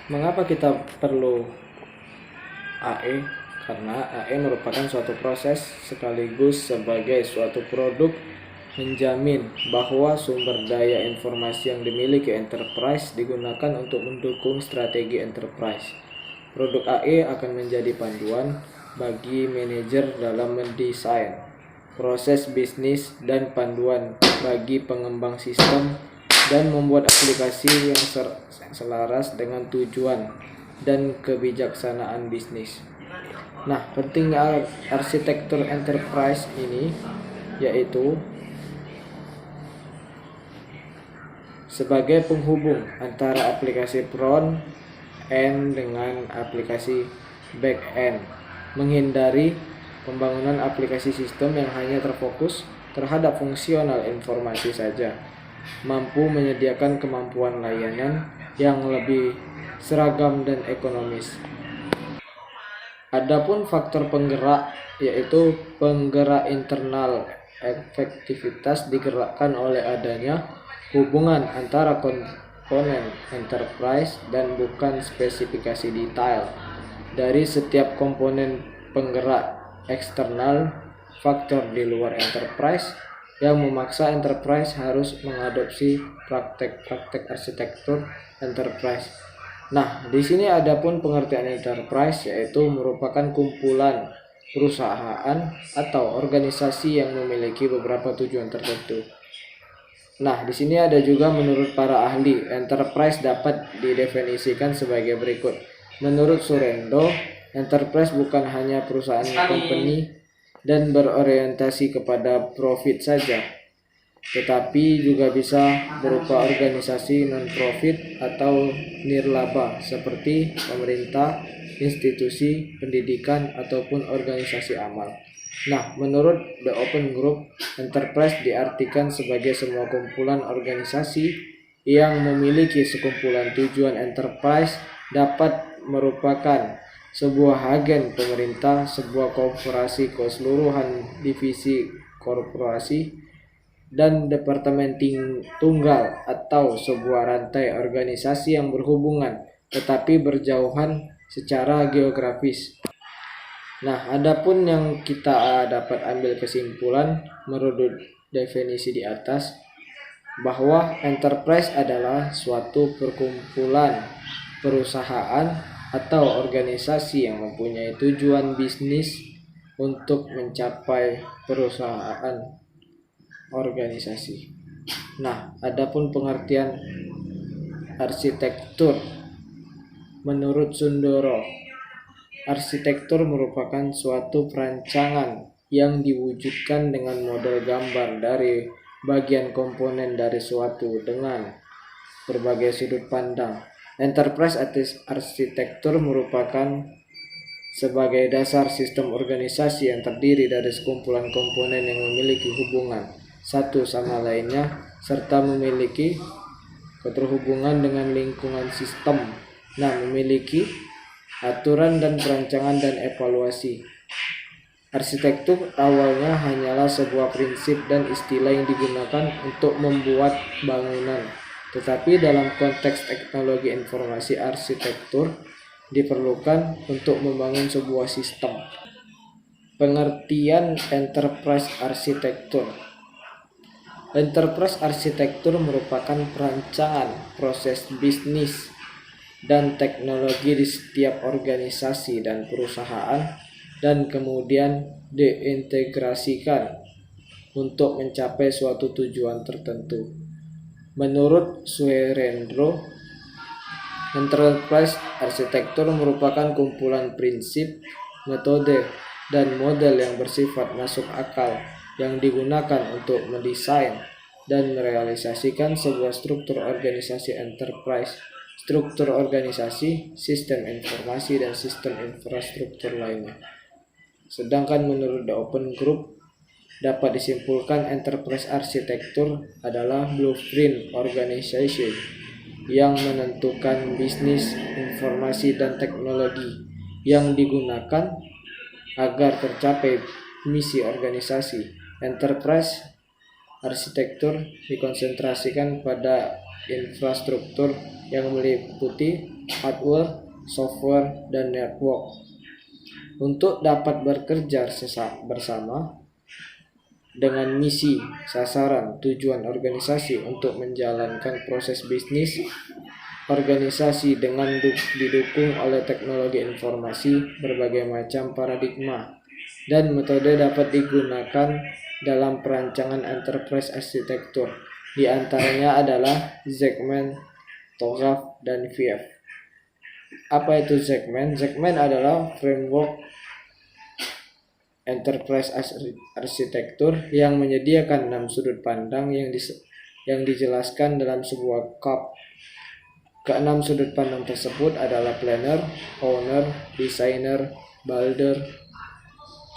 Mengapa kita perlu AE? Karena AE merupakan suatu proses sekaligus sebagai suatu produk menjamin bahwa sumber daya informasi yang dimiliki enterprise digunakan untuk mendukung strategi enterprise. Produk AE akan menjadi panduan bagi manajer dalam mendesain proses bisnis dan panduan bagi pengembang sistem dan membuat aplikasi yang selaras dengan tujuan dan kebijaksanaan bisnis. Nah, pentingnya arsitektur enterprise ini yaitu sebagai penghubung antara aplikasi front end dengan aplikasi back end, menghindari pembangunan aplikasi sistem yang hanya terfokus terhadap fungsional informasi saja, mampu menyediakan kemampuan layanan yang lebih seragam dan ekonomis. Adapun faktor penggerak yaitu penggerak internal, efektivitas digerakkan oleh adanya hubungan antara komponen enterprise dan bukan spesifikasi detail dari setiap komponen penggerak eksternal, faktor di luar enterprise yang memaksa enterprise harus mengadopsi praktek-praktek arsitektur enterprise. Nah, di sini ada pun pengertian enterprise yaitu merupakan kumpulan perusahaan atau organisasi yang memiliki beberapa tujuan tertentu. Nah, di sini ada juga menurut para ahli, enterprise dapat didefinisikan sebagai berikut. Menurut Surendo, enterprise bukan hanya perusahaan company dan berorientasi kepada profit saja, tetapi juga bisa berupa organisasi non-profit atau nirlaba seperti pemerintah, institusi pendidikan, ataupun organisasi amal. Nah, menurut The Open Group, enterprise diartikan sebagai semua kumpulan organisasi yang memiliki sekumpulan tujuan. Enterprise dapat merupakan sebuah agen pemerintah, sebuah korporasi keseluruhan divisi korporasi, dan departemen tunggal atau sebuah rantai organisasi yang berhubungan tetapi berjauhan secara geografis. Nah, adapun yang kita dapat ambil kesimpulan menurut definisi di atas bahwa enterprise adalah suatu perkumpulan perusahaan atau organisasi yang mempunyai tujuan bisnis untuk mencapai perusahaan organisasi. Nah, adapun pengertian arsitektur menurut Sundoro, arsitektur merupakan suatu perancangan yang diwujudkan dengan model gambar dari bagian komponen dari suatu dengan berbagai sudut pandang. Enterprise arsitektur merupakan sebagai dasar sistem organisasi yang terdiri dari sekumpulan komponen yang memiliki hubungan satu sama lainnya serta memiliki keterhubungan dengan lingkungan sistem. Nah, memiliki aturan dan perancangan dan evaluasi. Arsitektur awalnya hanyalah sebuah prinsip dan istilah yang digunakan untuk membuat bangunan, tetapi dalam konteks teknologi informasi arsitektur diperlukan untuk membangun sebuah sistem. Pengertian enterprise arsitektur. Enterprise arsitektur merupakan perancangan proses bisnis dan teknologi di setiap organisasi dan perusahaan dan kemudian diintegrasikan untuk mencapai suatu tujuan tertentu. Menurut Surendo, enterprise arsitektur merupakan kumpulan prinsip, metode, dan model yang bersifat masuk akal yang digunakan untuk mendesain dan merealisasikan sebuah struktur organisasi enterprise, struktur organisasi, sistem informasi, dan sistem infrastruktur lainnya. Sedangkan menurut The Open Group, dapat disimpulkan enterprise arsitektur adalah blueprint organization yang menentukan bisnis, informasi, dan teknologi yang digunakan agar tercapai misi organisasi. Enterprise arsitektur dikonsentrasikan pada infrastruktur yang meliputi hardware, software, dan network. Untuk dapat bekerja bersama dengan misi, sasaran, tujuan organisasi untuk menjalankan proses bisnis, organisasi dengan didukung oleh teknologi informasi, berbagai macam paradigma dan metode dapat digunakan dalam perancangan enterprise arsitektur. Di antaranya adalah Zekman, TOGAF, dan VF. Apa itu Zekman? Zekman adalah framework enterprise arsitektur yang menyediakan 6 sudut pandang yang dijelaskan dalam sebuah CAP. Keenam sudut pandang tersebut adalah planner, owner, designer, builder,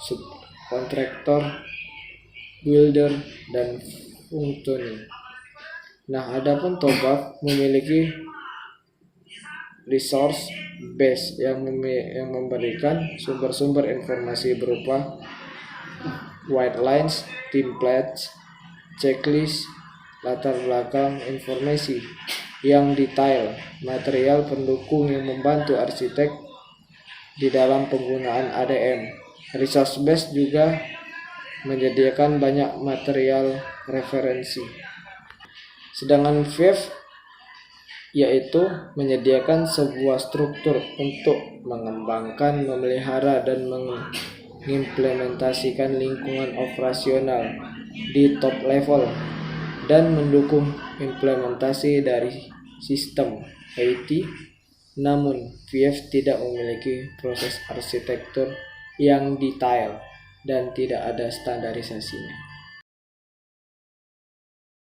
subkontraktor, builder, dan functioning. Nah, adapun TOGAF memiliki resource base yang memberikan sumber-sumber informasi berupa white lines, templates, checklist, latar belakang informasi yang detail, material pendukung yang membantu arsitek di dalam penggunaan ADM. Resource base juga menyediakan banyak material referensi. Sedangkan VF yaitu menyediakan sebuah struktur untuk mengembangkan, memelihara, dan mengimplementasikan lingkungan operasional di top level dan mendukung implementasi dari sistem IT. Namun, VF tidak memiliki proses arsitektur yang detail dan tidak ada standarisasinya.